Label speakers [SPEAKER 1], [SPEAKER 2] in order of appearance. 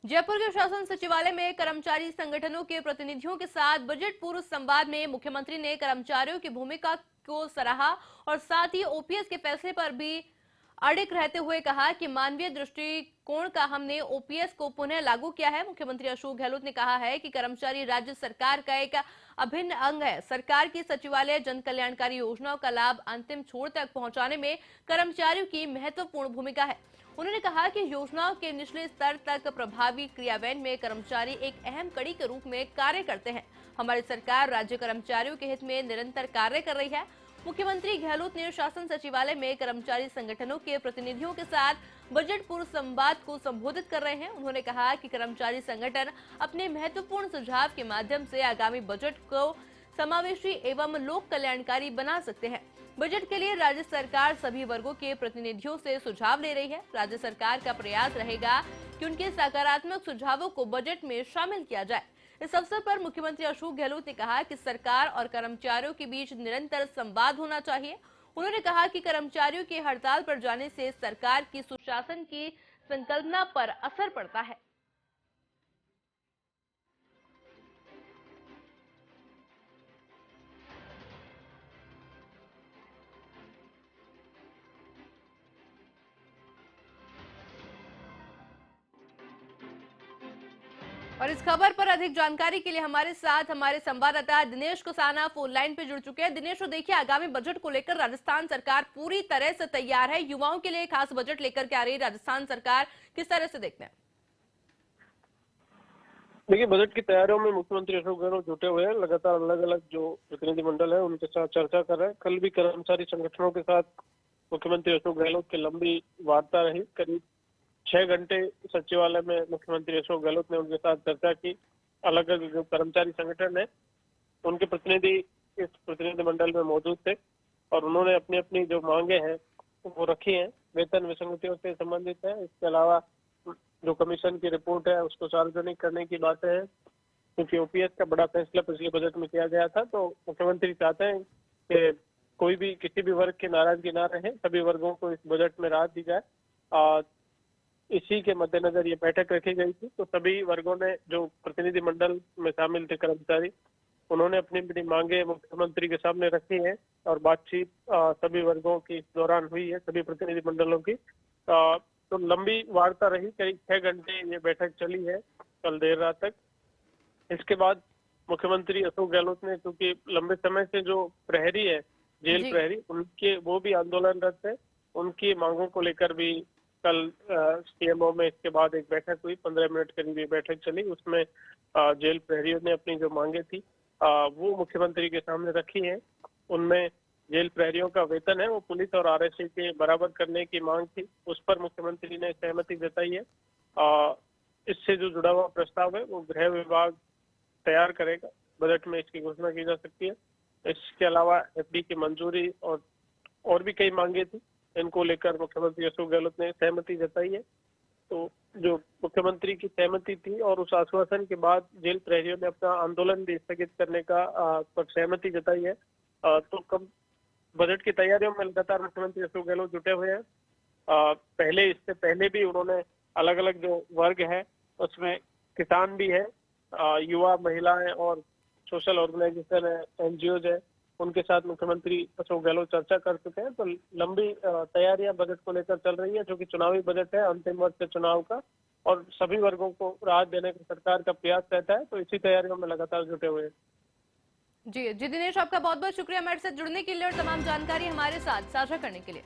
[SPEAKER 1] जयपुर के शासन सचिवालय में कर्मचारी संगठनों के प्रतिनिधियों के साथ बजट पूर्व संवाद में मुख्यमंत्री ने कर्मचारियों की भूमिका को सराहा और साथ ही ओपीएस के फैसले पर भी अडिग रहते हुए कहा कि मानवीय दृष्टिकोण का हमने ओपीएस को पुनः लागू किया है। मुख्यमंत्री अशोक गहलोत ने कहा है कि कर्मचारी राज्य सरकार का एक अभिन्न अंग है। सरकार की सचिवालय जन कल्याणकारी योजनाओं का लाभ अंतिम छोर तक पहुंचाने में कर्मचारियों की महत्वपूर्ण भूमिका है। उन्होंने कहा कि योजनाओं के निचले स्तर तक प्रभावी क्रियान्वयन में कर्मचारी एक अहम कड़ी के रूप में कार्य करते हैं। हमारी सरकार राज्य कर्मचारियों के हित में निरंतर कार्य कर रही है। मुख्यमंत्री गहलोत ने शासन सचिवालय में कर्मचारी संगठनों के प्रतिनिधियों के साथ बजट पूर्व संवाद को संबोधित कर रहे हैं। उन्होंने कहा कि कर्मचारी संगठन अपने महत्वपूर्ण सुझाव के माध्यम से आगामी बजट को समावेशी एवं लोक कल्याणकारी बना सकते हैं। बजट के लिए राज्य सरकार सभी वर्गों के प्रतिनिधियों से सुझाव ले रही है। राज्य सरकार का प्रयास रहेगा कि उनके सकारात्मक सुझावों को बजट में शामिल किया जाए। इस अवसर पर मुख्यमंत्री अशोक गहलोत ने कहा कि सरकार और कर्मचारियों के बीच निरंतर संवाद होना चाहिए। उन्होंने कहा कि कर्मचारियों की हड़ताल पर जाने से सरकार की सुशासन की संकल्पना पर असर पड़ता है। और इस खबर पर अधिक जानकारी के लिए हमारे साथ हमारे संवाददाता दिनेश कुसाना फोन लाइन पे जुड़ चुके हैं। दिनेश, तो देखिए, आगामी बजट को लेकर राजस्थान सरकार पूरी तरह से तैयार है। युवाओं के लिए खास बजट लेकर के आ रही है राजस्थान सरकार, किस तरह से देखते हैं?
[SPEAKER 2] देखिए, बजट की तैयारियों में मुख्यमंत्री अशोक गहलोत जुटे हुए हैं। लगातार अलग अलग जो प्रतिनिधिमंडल है उनके साथ चर्चा कर रहे हैं। कल भी कर्मचारी संगठनों के साथ मुख्यमंत्री अशोक गहलोत की लंबी वार्ता रही। करीब 6 घंटे सचिवालय में मुख्यमंत्री अशोक गहलोत ने उनके साथ चर्चा की। अलग अलग जो कर्मचारी संगठन है उनके प्रतिनिधि इस प्रतिनिधिमंडल में मौजूद थे और उन्होंने अपनी अपनी जो मांगे हैं वो रखी हैं। वेतन विसंगतियों से संबंधित है। इसके अलावा जो कमीशन की रिपोर्ट है उसको सार्वजनिक करने की बातें हैं, क्योंकि ओपीएस का बड़ा फैसला पिछले बजट में किया गया था। तो मुख्यमंत्री चाहते हैं कि कोई भी किसी भी वर्ग की नाराजगी ना रहे, सभी वर्गों को इस बजट में राहत दी जाए। इसी के मद्देनजर ये बैठक रखी गई थी। तो सभी वर्गों ने, जो प्रतिनिधिमंडल में शामिल थे कर्मचारी, उन्होंने अपनी अपनी मांगे मुख्यमंत्री के सामने रखी हैं और बातचीत सभी वर्गों की इस दौरान हुई है, सभी प्रतिनिधिमंडलों की। तो लंबी वार्ता रही, करीब 6 घंटे ये बैठक चली है कल देर रात तक। इसके बाद मुख्यमंत्री अशोक गहलोत ने, क्योंकि लंबे समय से जो प्रहरी है, जेल
[SPEAKER 1] जी।
[SPEAKER 2] प्रहरी, उनके वो भी आंदोलनरत है, उनकी मांगों को लेकर भी कल सीएमओ में इसके बाद एक बैठक हुई। 15 मिनट करीब ये बैठक चली। उसमें जेल प्रहरियों ने अपनी जो मांगे थी वो मुख्यमंत्री के सामने रखी है। उनमें जेल प्रहरियों का वेतन है वो पुलिस और आरएससी के बराबर करने की मांग थी। उस पर मुख्यमंत्री ने सहमति जताई है। इससे जो जुड़ा हुआ प्रस्ताव है वो गृह विभाग तैयार करेगा। बजट में इसकी घोषणा की जा सकती है। इसके अलावा एफडी की मंजूरी और भी कई मांगे थी, इनको लेकर मुख्यमंत्री अशोक गहलोत ने सहमति जताई है। तो जो मुख्यमंत्री की सहमति थी और उस आश्वासन के बाद जेल प्रहरियों ने अपना आंदोलन भी स्थगित करने का पर सहमति जताई है। तो कब बजट की तैयारियों में लगातार मुख्यमंत्री अशोक गहलोत जुटे हुए हैं। इससे पहले भी उन्होंने अलग अलग जो वर्ग है उसमें किसान भी है, युवा, महिलाएं और सोशल ऑर्गेनाइजेशन है, एनजीओ है, उनके साथ मुख्यमंत्री अशोक गहलोत चर्चा कर चुके हैं। तो लंबी तैयारियां बजट को लेकर चल रही है, जो कि चुनावी बजट है, अंतिम वर्ष है चुनाव का, और सभी वर्गों को राहत देने का सरकार का प्रयास रहता है। तो इसी तैयारियों में लगातार जुटे हुए हैं।
[SPEAKER 1] जी जी दिनेश, आपका बहुत बहुत शुक्रिया हमारे साथ जुड़ने के लिए और तमाम जानकारी हमारे साथ साझा करने के लिए।